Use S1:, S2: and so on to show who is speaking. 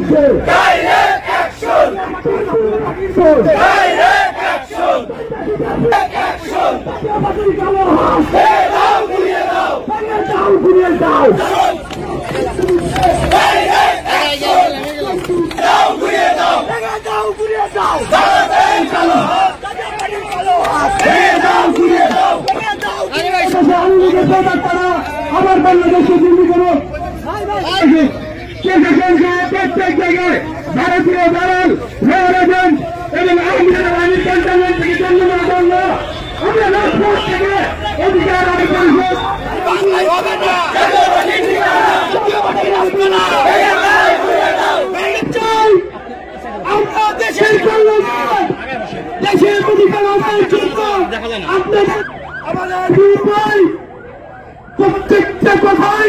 S1: Direct action! Direct action! Action! Hey, down, ঘুরিয়ে দাও! ঘুরিয়ে দাও! Direct action! Down, ঘুরিয়ে দাও! ঘুরিয়ে দাও! তাড়াতাড়ি চালো! Hey, down, ঘুরিয়ে দাও!
S2: আমার বাংলাদেশে দিল্লি করো প্রত্যেক জায়গায় ভারতীয় দালাল এজেন্ট এবং আওয়ামী ক্যান্টনমেন্ট থেকে চন্দ্রমা বাংলা আমরা রাজপথ থেকে অধিকার আদায় করব। আমরা দেশের কল্যাণে দেশের অধিকার আদায়ের জন্য আমাদের প্রত্যেকটা কথাই